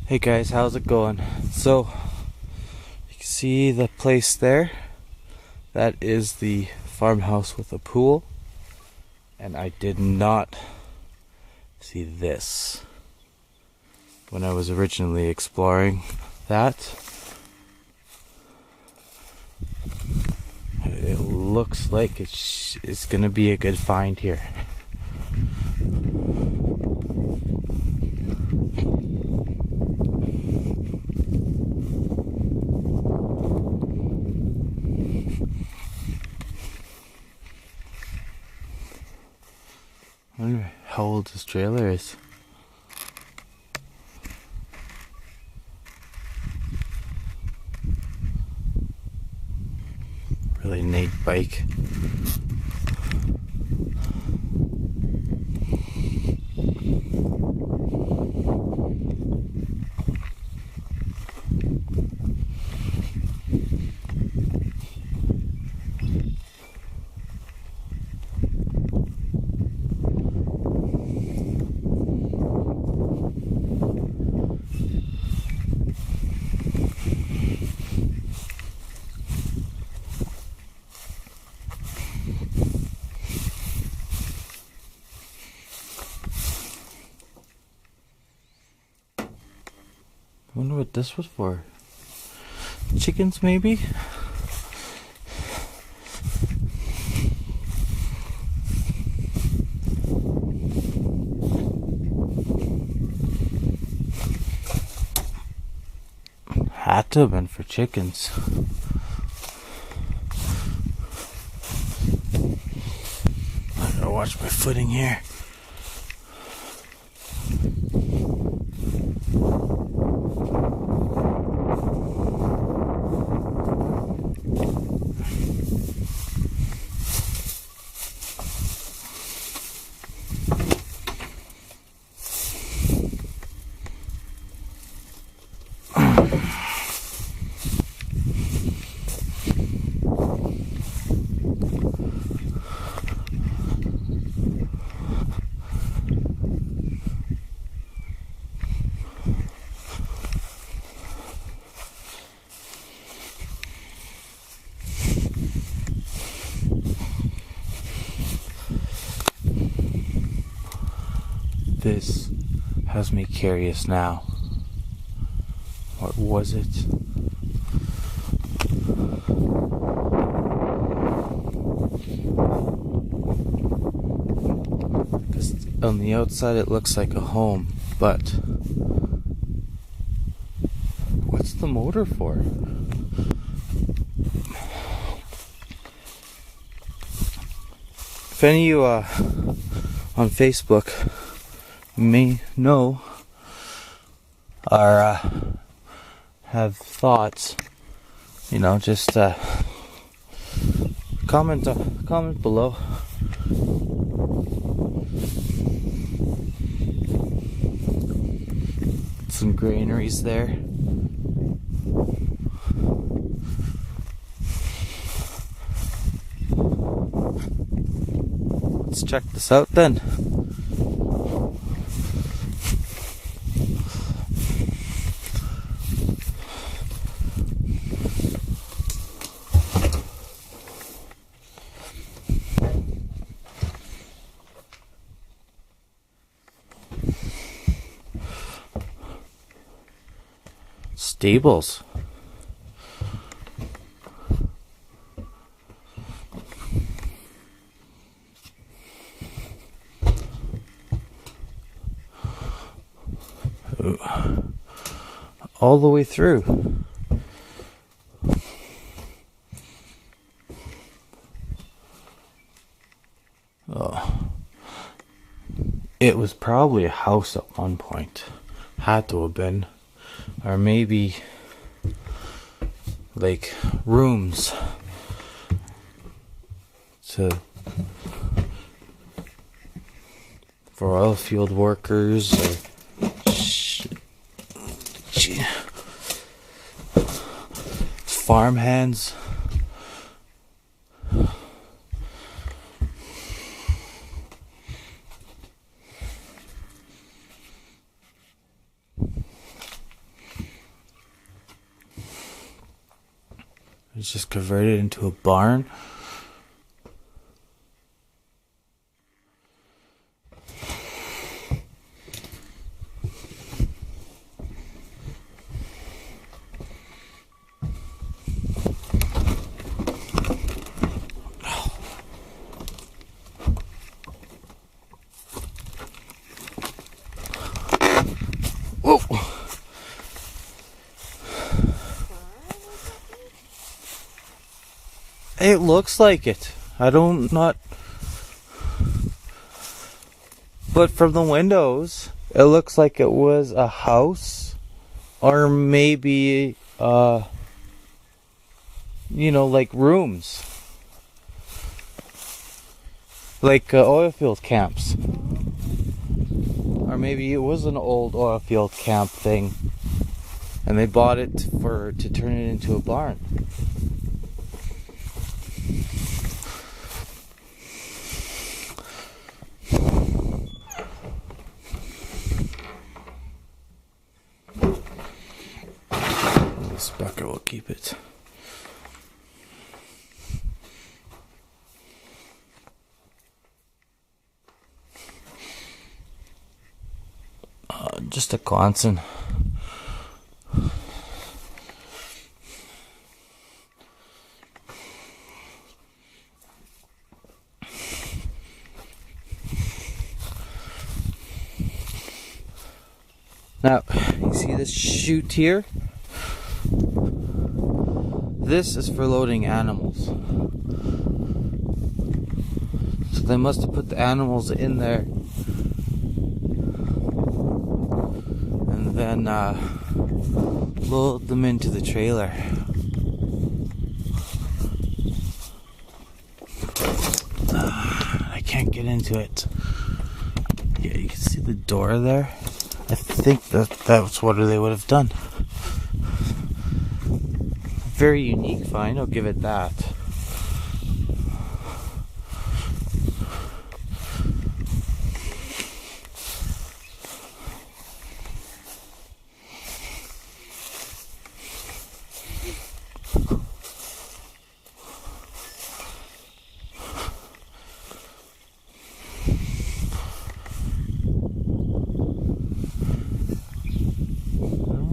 Hey guys, how's it going? So, you can see the place there. That is the farmhouse with a pool. And I did not see this when I was originally exploring that. It looks like it's gonna be a good find here. I wonder how old this trailer is. Really neat bike. I wonder what this was for. Chickens, maybe? Had to have been for chickens. I gotta watch my footing here. This has me curious now. What was it? Because on the outside it looks like a home, but what's the motor for? If any of you on Facebook may know or have thoughts, just comment below. Some granaries there. Let's check this out then. Stables. All the way through. Oh. It was probably a house at one point. Had to have been. Or maybe like rooms for oil field workers or farmhands. It's just converted into a barn. Whoa! It looks like it. I don't not. But from the windows, it looks like it was a house, or maybe, like rooms, like oil field camps, or maybe it was an old oil field camp thing, and they bought it to turn it into a barn. This bucket will keep it. Just a Quonset. Now, you see this chute here? This is for loading animals. So they must have put the animals in there and then load them into the trailer. I can't get into it. Yeah, you can see the door there. I think that's what they would have done. Very unique find, I'll give it that.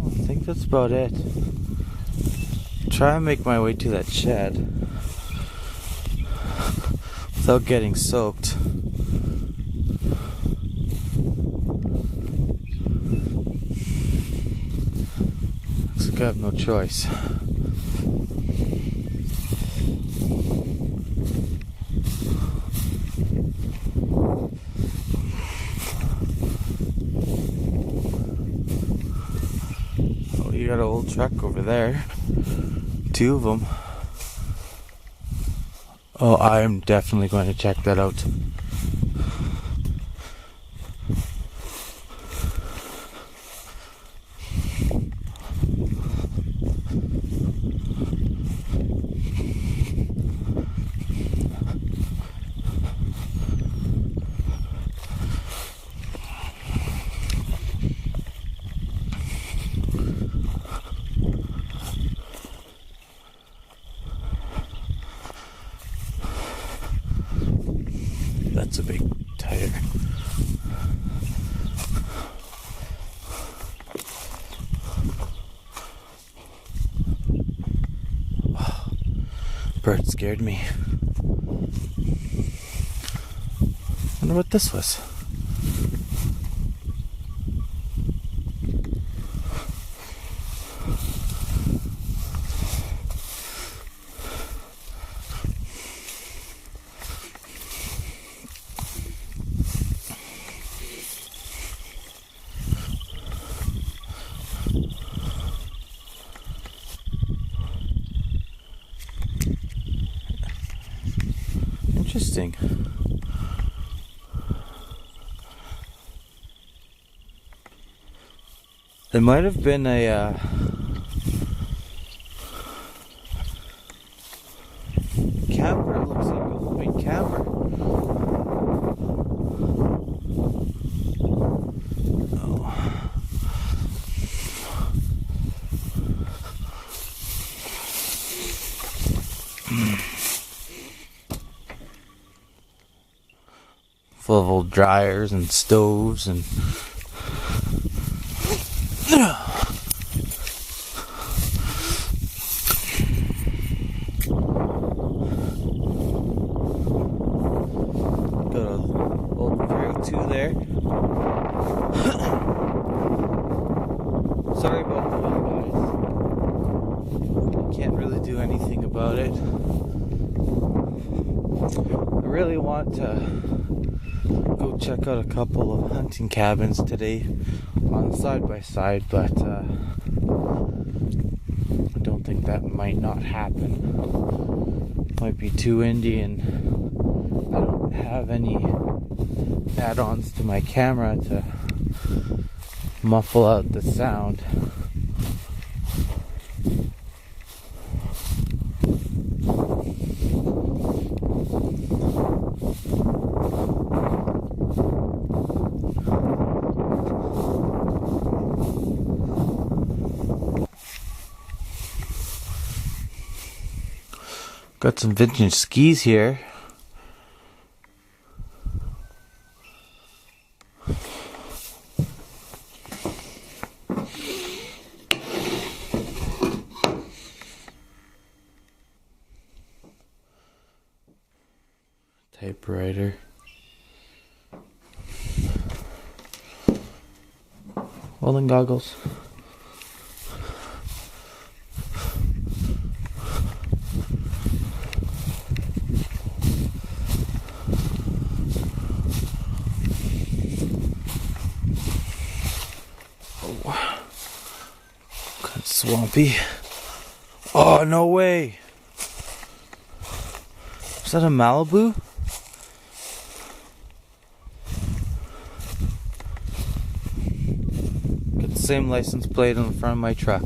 I think that's about it. Try and make my way to that shed without getting soaked. Looks like I have no choice. Oh, you got an old truck over there. Two of them. Oh, I am definitely going to check that out. That's a big tire. Wow. Bird scared me. Wonder what this was. Interesting. There might have been a camper. It looks like a homemade camper. Oh. full of old dryers and stoves and got an old 302 there. Sorry about the wind, guys. Can't really do anything about it. I really want to go check out a couple of hunting cabins today on side by side, but I don't think that might not happen. Might be too windy, and I don't have any add-ons to my camera to muffle out the sound. Got some vintage skis here. Typewriter. Welding goggles. Kind of swampy. Oh, no way. Is that a Malibu? Got the same license plate on the front of my truck.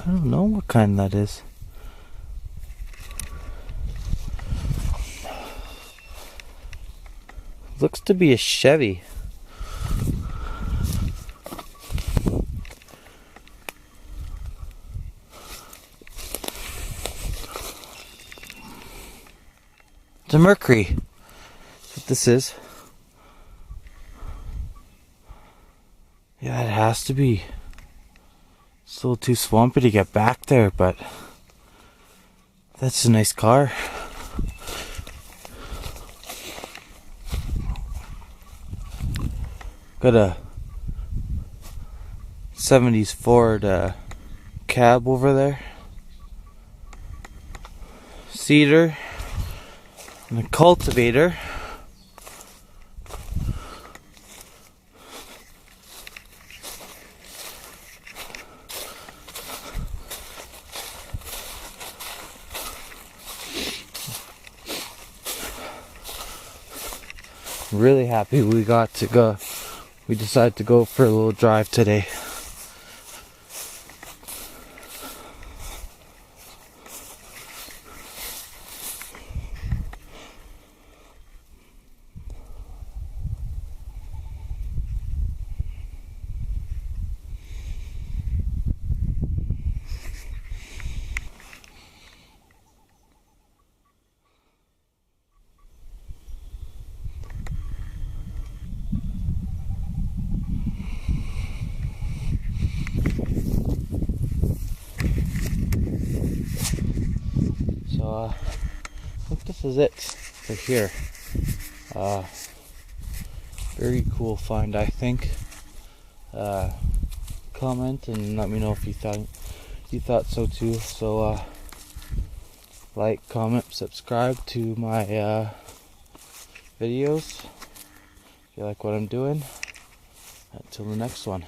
I don't know what kind that is. Looks to be a Chevy. It's a Mercury. That's what this is. Yeah, it has to be. It's a little too swampy to get back there, but that's a nice car. Got a 70s Ford cab over there. Cedar and a cultivator. Really happy we decided to go for a little drive today. I think this is it for here. Very cool find, I think. Comment and let me know if you thought so too. So like, comment, subscribe to my videos if you like what I'm doing. Until the next one.